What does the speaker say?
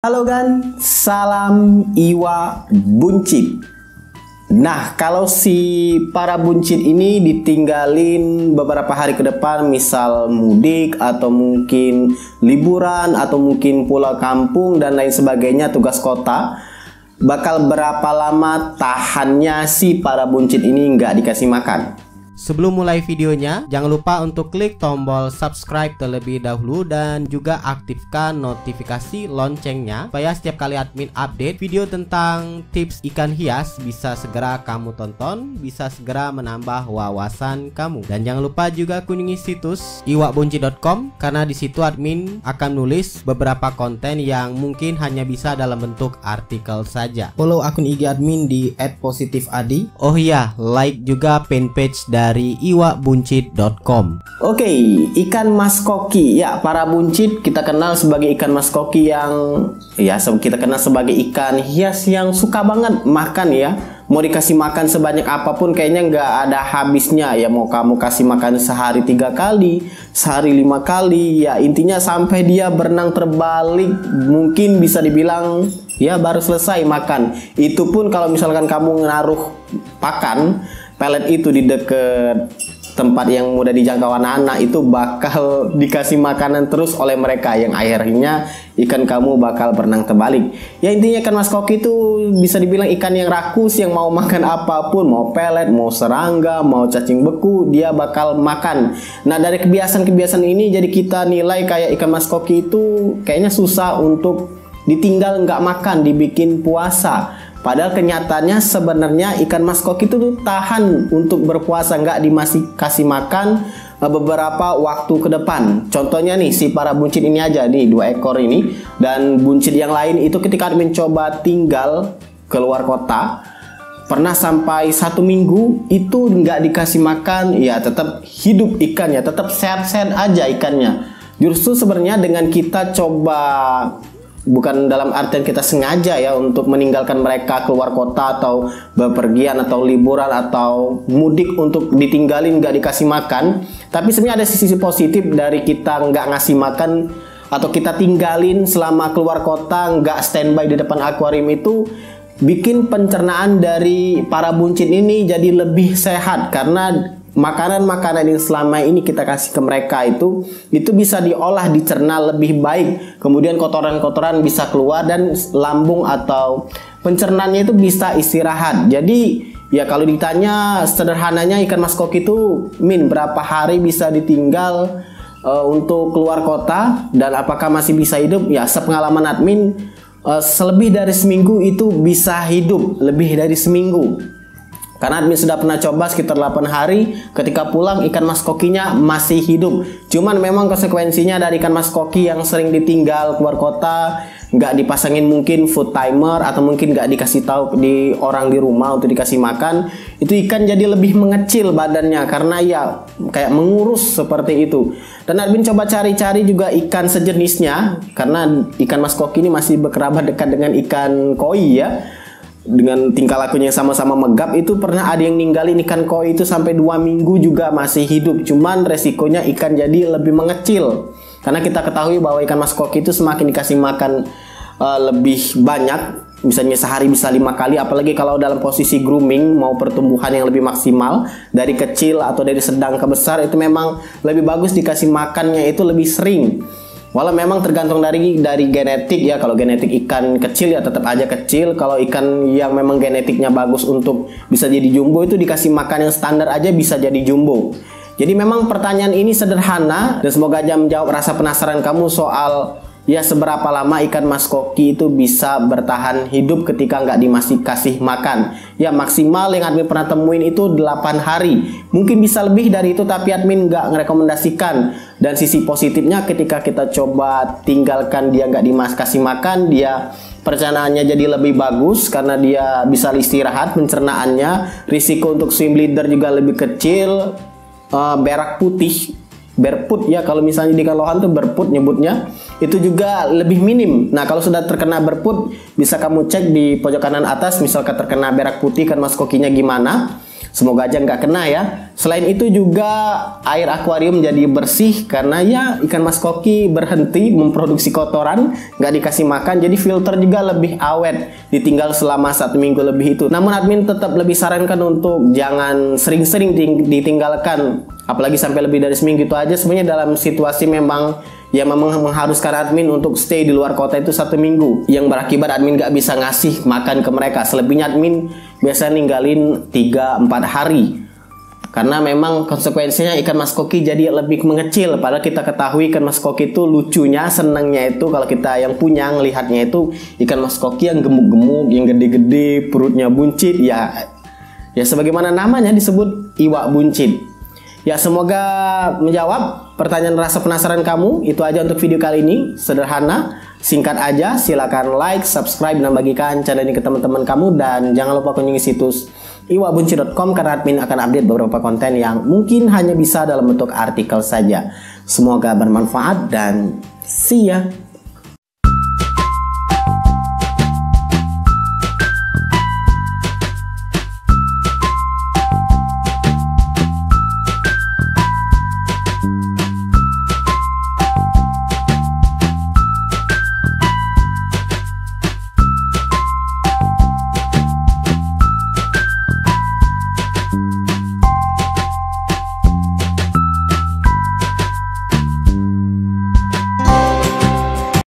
Halo kan, salam Iwa buncit. Nah, kalau si para buncit ini ditinggalin beberapa hari ke depan, misal mudik atau mungkin liburan atau mungkin pulang kampung dan lain sebagainya, tugas kota, bakal berapa lama tahannya si para buncit ini nggak dikasih makan? Sebelum mulai videonya, jangan lupa untuk klik tombol subscribe terlebih dahulu dan juga aktifkan notifikasi loncengnya supaya setiap kali admin update video tentang tips ikan hias bisa segera kamu tonton, bisa segera menambah wawasan kamu. Dan jangan lupa juga kunjungi situs iwabunci.com karena di situ admin akan nulis beberapa konten yang mungkin hanya bisa dalam bentuk artikel saja. Follow akun IG admin di @positifadi. Oh iya, like juga fanpage dari iwabunci.com. Oke, ikan mas koki. Ya, para buncit kita kenal sebagai ikan mas koki yang kita kenal sebagai ikan hias yang suka banget makan ya. Mau dikasih makan sebanyak apapun kayaknya nggak ada habisnya ya. Mau kamu kasih makan sehari 3 kali, sehari 5 kali, ya intinya sampai dia berenang terbalik, mungkin bisa dibilang ya baru selesai makan. Itu pun kalau misalkan kamu naruh pakan pelet itu di deket tempat yang mudah dijangkau anak-anak, itu bakal dikasih makanan terus oleh mereka yang akhirnya ikan kamu bakal berenang terbalik. Ya intinya ikan mas koki itu bisa dibilang ikan yang rakus, yang mau makan apapun, mau pelet, mau serangga, mau cacing beku, dia bakal makan. Nah, dari kebiasaan-kebiasaan ini jadi kita nilai kayak ikan mas koki itu kayaknya susah untuk ditinggal nggak makan, dibikin puasa. Padahal kenyataannya sebenarnya ikan mas koki itu tuh tahan untuk berpuasa, nggak kasih makan beberapa waktu ke depan. Contohnya nih si para buncit ini aja nih, 2 ekor ini, dan buncit yang lain itu ketika mencoba tinggal keluar kota pernah sampai 1 minggu itu nggak dikasih makan, ya tetap hidup ikannya, tetap sehat-sehat aja ikannya. Justru sebenarnya dengan kita coba, bukan dalam artian kita sengaja ya untuk meninggalkan mereka keluar kota atau bepergian atau liburan atau mudik untuk ditinggalin nggak dikasih makan, tapi sebenarnya ada sisi positif dari kita nggak ngasih makan atau kita tinggalin selama keluar kota, nggak standby di depan akuarium, itu bikin pencernaan dari para buncit ini jadi lebih sehat karena makanan-makanan yang selama ini kita kasih ke mereka itu bisa diolah, dicerna lebih baik. Kemudian kotoran-kotoran bisa keluar dan lambung atau pencernaannya itu bisa istirahat. Jadi ya kalau ditanya sederhananya ikan mas koki itu berapa hari bisa ditinggal untuk keluar kota dan apakah masih bisa hidup? Ya sepengalaman admin selebih dari seminggu itu bisa hidup, lebih dari seminggu. Karena admin sudah pernah coba sekitar 8 hari, ketika pulang ikan mas kokinya masih hidup. Cuman memang konsekuensinya dari ikan mas koki yang sering ditinggal keluar kota, nggak dipasangin mungkin food timer atau mungkin nggak dikasih tahu di orang di rumah untuk dikasih makan, itu ikan jadi lebih mengecil badannya karena ya kayak mengurus seperti itu. Dan admin coba cari-cari juga ikan sejenisnya karena ikan mas koki ini masih berkerabat dekat dengan ikan koi ya. Dengan tingkah lakunya yang sama-sama megap, itu pernah ada yang ninggalin ikan koi itu sampai 2 minggu juga masih hidup. Cuman resikonya ikan jadi lebih mengecil karena kita ketahui bahwa ikan mas koki itu semakin dikasih makan lebih banyak, misalnya sehari bisa 5 kali, apalagi kalau dalam posisi grooming mau pertumbuhan yang lebih maksimal dari kecil atau dari sedang ke besar, itu memang lebih bagus dikasih makannya itu lebih sering. Walau memang tergantung dari genetik ya. Kalau genetik ikan kecil ya tetap aja kecil. Kalau ikan yang memang genetiknya bagus untuk bisa jadi jumbo, itu dikasih makan yang standar aja bisa jadi jumbo. Jadi memang pertanyaan ini sederhana dan semoga aja menjawab rasa penasaran kamu soal ya seberapa lama ikan mas koki itu bisa bertahan hidup ketika nggak kasih makan. Ya maksimal yang admin pernah temuin itu 8 hari. Mungkin bisa lebih dari itu tapi admin nggak merekomendasikan. Dan sisi positifnya ketika kita coba tinggalkan dia nggak kasih makan, dia pencernaannya jadi lebih bagus karena dia bisa istirahat pencernaannya. Risiko untuk swim bleeder juga lebih kecil. Berak putih, berput ya, kalau misalnya di Kalohan tuh berput nyebutnya, itu juga lebih minim. Nah kalau sudah terkena berput bisa kamu cek di pojok kanan atas, misalkan terkena berak putih kan mas kokinya gimana. Semoga aja nggak kena ya. Selain itu juga air akuarium jadi bersih karena ya ikan mas koki berhenti memproduksi kotoran, nggak dikasih makan, jadi filter juga lebih awet, ditinggal selama 1 minggu lebih itu. Namun admin tetap lebih sarankan untuk jangan sering-sering ditinggalkan, apalagi sampai lebih dari seminggu. Itu aja sebenarnya dalam situasi memang mengharuskan admin untuk stay di luar kota itu 1 minggu, yang berakibat admin nggak bisa ngasih makan ke mereka. Selebihnya admin biasa ninggalin 3-4 hari. Karena memang konsekuensinya ikan mas koki jadi lebih mengecil. Padahal kita ketahui ikan mas koki itu lucunya, senangnya itu kalau kita yang punya ngelihatnya itu ikan mas koki yang gemuk-gemuk, yang gede-gede, perutnya buncit ya sebagaimana namanya disebut iwak buncit. Ya, semoga menjawab pertanyaan rasa penasaran kamu. Itu aja untuk video kali ini, sederhana, singkat aja. Silakan like, subscribe, dan bagikan channel ini ke teman-teman kamu. Dan jangan lupa kunjungi situs iwakbuncit.com karena admin akan update beberapa konten yang mungkin hanya bisa dalam bentuk artikel saja. Semoga bermanfaat dan see ya.